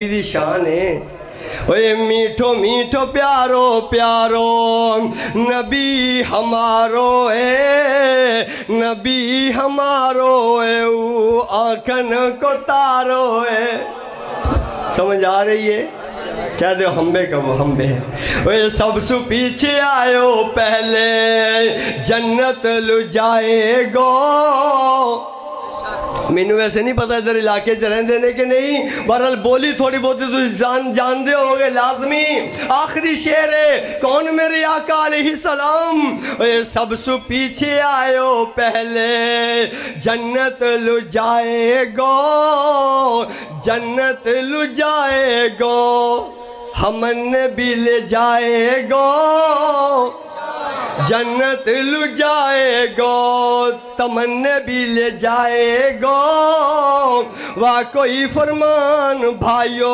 دی شان ہے اوے میٹھو میٹھو پیارو پیارو نبی ہمارو ہے نبی ہمارو ہے او آنکھن کو تارو ہے۔ سمجھ آ رہی ہے؟ کیا دے ہمبے کا وہ ہمبے ہے۔ اوے سب سو پیچھے آئیو پہلے جنت لو جائے گو۔ میں نے ویسے نہیں پتا ادھر علاقے چرین دینے کے نہیں، بہرحال بولی تھوڑی بہت تو جان دے ہوگے لازمی۔ آخری شعر ہے، کون میرے آقا علیہ السلام، سب سو پیچھے آئیو پہلے جنت لو جائے گو جنت لو جائے گو ہمن بھی لے جائے گو جنت لو جائے گو تمن بھی لے جائے گو واہ کوئی فرمان بھائیو